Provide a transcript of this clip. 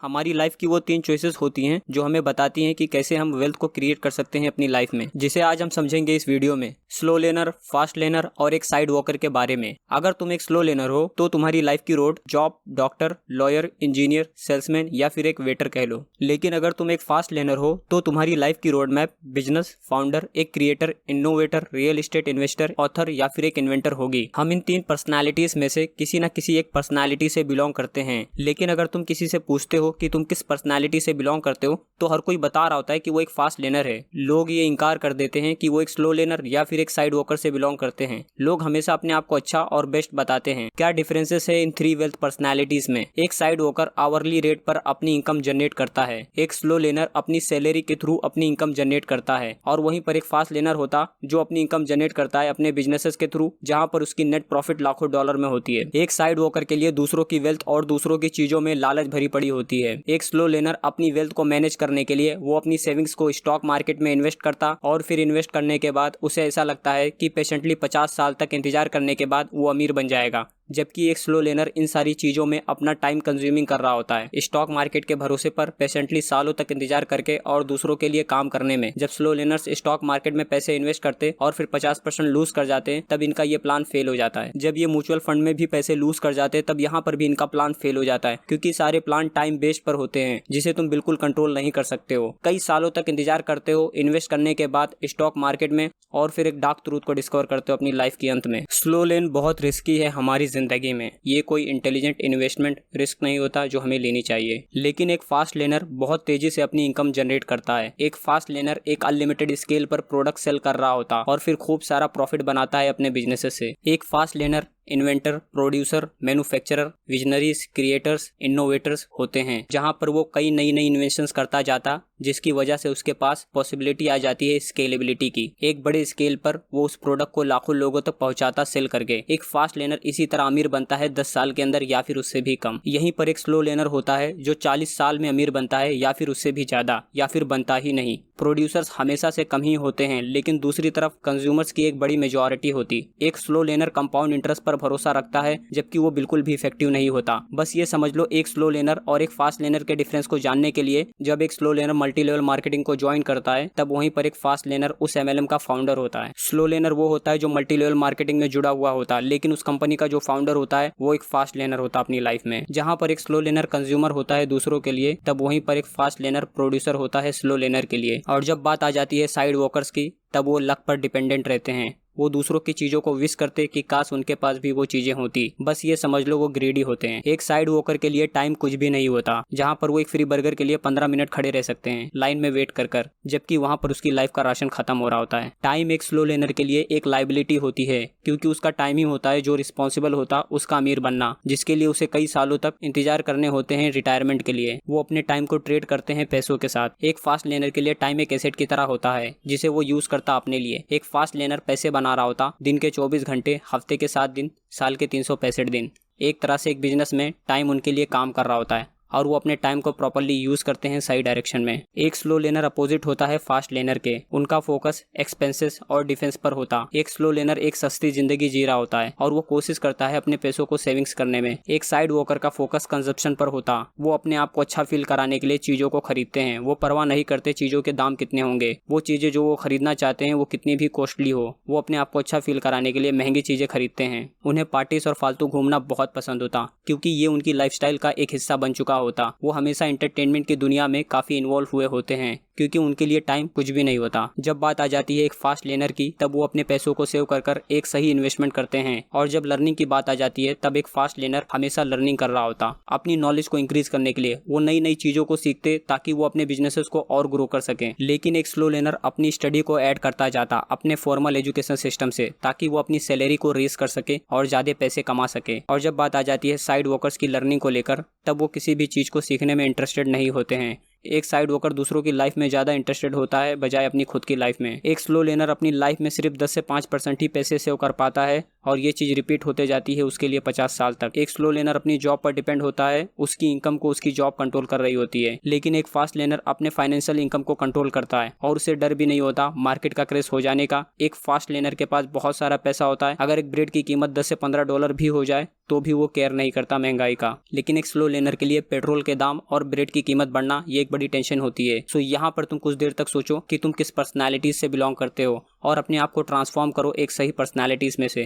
हमारी लाइफ की वो 3 चॉइसेस होती हैं जो हमें बताती हैं कि कैसे हम वेल्थ को क्रिएट कर सकते हैं अपनी लाइफ में, जिसे आज हम समझेंगे इस वीडियो में। स्लो लर्नर, फास्ट लर्नर और एक साइड वॉकर के बारे में। अगर तुम एक स्लो लर्नर हो तो तुम्हारी लाइफ की road job, doctor, lawyer, engineer, salesman या फिर एक वेटर कह लो। लेकिन अगर तुम एक फास्ट लर्नर हो तो तुम्हारी लाइफ की रोड मैप बिजनेस, फाउंडर, एक creator, innovator, real estate investor, author या फिर एक इन्वेंटर होगी। हम इन 3 पर्सनालिटीज में से किसी न किसी एक पर्सनालिटी से बिलोंग करते हैं। लेकिन अगर तुम किसी से पूछते हो कि तुम किस पर्सनालिटी से बिलोंग करते हो तो हर कोई बता रहा होता है कि वो एक फास्ट लर्नर है। लोग ये इनकार कर देते हैं कि वो एक स्लो लर्नर या फिर एक साइड वॉकर से बिलोंग करते हैं। लोग हमेशा अपने आप को अच्छा और बेस्ट बताते हैं। क्या डिफरेंसेस है इन 3 वेल्थ पर्सनालिटीज में? एक साइड वॉकर आवरली रेट पर अपनी इनकम जनरेट करता है, एक स्लो लर्नर अपनी सैलरी के थ्रू अपनी इनकम जनरेट करता है, और वहीं पर एक फास्ट लर्नर होता जो अपनी इनकम जनरेट करता है अपने बिजनेसेस के थ्रू, जहां पर उसकी नेट प्रॉफिट लाखों डॉलर में होती है। एक साइड वॉकर के लिए दूसरों की वेल्थ और दूसरों की चीजों में लालच भरी पड़ी होती है। एक स्लो लर्नर अपनी वेल्थ को मैनेज करने के लिए वो अपनी सेविंग्स को स्टॉक मार्केट में इन्वेस्ट करता और फिर इन्वेस्ट करने के बाद उसे ऐसा लगता है कि पेशेंटली 50 साल तक इंतजार करने के बाद वो अमीर बन जाएगा, जबकि एक स्लो लर्नर इन सारी चीजों में अपना टाइम कंज्यूमिंग कर रहा होता है, स्टॉक मार्केट के भरोसे पर पेशेंटली सालों तक इंतजार करके और दूसरों के लिए काम करने में। जब स्लो लर्नर्स स्टॉक मार्केट में पैसे इन्वेस्ट करते और फिर 50% लूज कर जाते हैं तब इनका ये प्लान फेल हो जाता है। जब ये म्यूचुअल फंड में भी पैसे लूज कर जाते हैं तब यहाँ पर भी इनका प्लान फेल हो जाता है, क्योंकि सारे प्लान टाइम बेस्ड पर होते हैं जिसे तुम बिल्कुल कंट्रोल नहीं कर सकते हो। कई सालों तक इंतजार करते हो इन्वेस्ट करने के बाद स्टॉक मार्केट में और फिर एक डार्क ट्रूथ को डिस्कवर करते हो अपनी लाइफ के अंत में। स्लो लर्न बहुत रिस्की है हमारी जिंदगी में। ये कोई इंटेलिजेंट इन्वेस्टमेंट रिस्क नहीं होता जो हमें लेनी चाहिए। लेकिन एक फास्ट लर्नर बहुत तेजी से अपनी इनकम जनरेट करता है। एक फास्ट लर्नर एक अनलिमिटेड स्केल पर प्रोडक्ट सेल कर रहा होता और फिर खूब सारा प्रॉफिट बनाता है अपने बिजनेस से। एक fast learner inventor, producer, manufacturer, visionaries, creators, innovators होते हैं, जहां पर वो कई नई नई इन्वेंशंस करता जाता, जिसकी वजह से उसके पास पॉसिबिलिटी आ जाती है स्केलेबिलिटी की। एक बड़े स्केल पर वो उस प्रोडक्ट को लाखों लोगों तक पहुंचाता सेल करके। एक फास्ट लर्नर इसी तरह अमीर बनता है 10 साल के अंदर या फिर उससे भी कम। यहीं पर एक स्लो लर्नर होता है जो 40 साल में अमीर बनता है या फिर उससे भी ज्यादा, या फिर बनता ही नहीं। प्रोड्यूसर्स हमेशा से कम ही होते हैं, लेकिन दूसरी तरफ कंज्यूमर्स की एक बड़ी मेजॉरिटी होती। एक स्लो लर्नर कंपाउंड इंटरेस्ट पर भरोसा रखता है, जबकि वो बिल्कुल भी इफेक्टिव नहीं होता। बस ये समझ लो एक स्लो लर्नर और एक फास्ट लर्नर के डिफरेंस को जानने के लिए जब एक slow learner multi level marketing को ज्वाइन करता है तब वहीं पर एक फास्ट लर्नर उस MLM का फाउंडर होता है। स्लो लर्नर वो होता है जो मल्टी लेवल मार्केटिंग में जुड़ा हुआ होता है, लेकिन उस कंपनी का जो फाउंडर होता है वो एक फास्ट लर्नर होता है अपनी लाइफ में। जहां पर एक स्लो लर्नर कंज्यूमर होता है दूसरों के लिए, तब वहीं पर एक फास्ट लर्नर प्रोड्यूसर होता है स्लो लर्नर के लिए। और जब बात आ जाती है साइड वॉकर्स की, तब वो लक पर डिपेंडेंट रहते हैं। वो दूसरों की चीजों को विश करते कि काश उनके पास भी वो चीजें होती। बस ये समझ लो वो ग्रीडी होते हैं। एक साइड वॉकर के लिए टाइम कुछ भी नहीं होता, जहां पर वो एक फ्री बर्गर के लिए 15 मिनट खड़े रह सकते हैं लाइन में वेट कर, जबकि वहां पर उसकी लाइफ का राशन खत्म हो रहा होता है। टाइम एक स्लो लर्नर के लिए एक लाइबिलिटी होती है, क्योंकि उसका टाइम ही होता है जो रिस्पॉन्सिबल होता उसका अमीर बनना, जिसके लिए उसे कई सालों तक इंतजार करने होते हैं रिटायरमेंट के लिए। वो अपने टाइम को ट्रेड करते हैं पैसों के साथ। एक फास्ट लर्नर के लिए टाइम एक एसेट की तरह होता है जिसे वो यूज करता अपने लिए। एक फास्ट लर्नर पैसे बना रहा होता दिन के 24 घंटे, हफ्ते के 7 दिन, साल के 365 दिन। एक तरह से एक बिजनेस में टाइम उनके लिए काम कर रहा होता है और वो अपने टाइम को प्रॉपर्ली यूज करते हैं सही डायरेक्शन में। एक स्लो लर्नर अपोजिट होता है फास्ट लर्नर के। उनका फोकस एक्सपेंसेस और डिफेंस पर होता। एक स्लो लर्नर एक सस्ती जिंदगी जी रहा होता है और वो कोशिश करता है अपने पैसों को सेविंग्स करने में। एक साइड वॉकर का फोकस कंजप्शन पर होता। वो अपने आप को अच्छा फील कराने के लिए चीजों को खरीदते हैं। वो परवाह नहीं करते चीजों के दाम कितने होंगे। वो चीजें जो वो खरीदना चाहते हैं वो कितनी भी कॉस्टली हो, वो अपने आप को अच्छा फील कराने के लिए महंगी चीजें खरीदते हैं। उन्हें पार्टीज और फालतू घूमना बहुत पसंद होता, क्योंकि ये उनकी लाइफस्टाइल का एक हिस्सा बन चुका होता। वो हमेशा एंटरटेनमेंट की दुनिया में काफी इन्वॉल्व हुए होते हैं, क्योंकि उनके लिए टाइम कुछ भी नहीं होता। जब बात आ जाती है एक फास्ट लर्नर की, तब वो अपने पैसों को सेव कर एक सही इन्वेस्टमेंट करते हैं। और जब लर्निंग की बात आ जाती है तब एक फास्ट लर्नर हमेशा लर्निंग कर रहा होता। अपनी नॉलेज को इंक्रीज करने के लिए वो नई नई चीजों को सीखते ताकि वो अपने बिजनेसेस को और ग्रो कर सकें। लेकिन एक स्लो लर्नर अपनी स्टडी को ऐड करता जाता अपने फॉर्मल एजुकेशन सिस्टम से, ताकि वो अपनी सैलरी को रेज कर सके और ज्यादा पैसे कमा सके। और जब बात आ जाती है साइड वॉकर्स की लर्निंग को लेकर, तब वो किसी भी चीज को सीखने में इंटरेस्टेड नहीं होते हैं। एक साइड वॉकर दूसरों की लाइफ में ज्यादा इंटरेस्टेड होता है बजाय अपनी खुद की लाइफ में। एक स्लो लर्नर अपनी लाइफ में सिर्फ 10 से 5% ही पैसे सेव कर पाता है और ये चीज रिपीट होते जाती है उसके लिए 50 साल तक। एक स्लो लर्नर अपनी जॉब पर डिपेंड होता है, उसकी इनकम को उसकी जॉब कंट्रोल कर रही होती है। लेकिन एक फास्ट लर्नर अपने फाइनेंशियल इनकम को कंट्रोल करता है और उसे डर भी नहीं होता मार्केट का क्रैश हो जाने का। एक फास्ट लर्नर के पास बहुत सारा पैसा होता है, अगर एक ब्रेड की कीमत 10 से $15 भी हो जाए तो भी वो केयर नहीं करता महंगाई का। लेकिन एक स्लो लर्नर के लिए पेट्रोल के दाम और ब्रेड की कीमत बढ़ना ये एक बड़ी टेंशन होती है। सो यहाँ पर तुम कुछ देर तक सोचो कि तुम किस पर्सनैलिटीज से बिलोंग करते हो और अपने आप को ट्रांसफॉर्म करो एक सही पर्सनैलिटीज में से।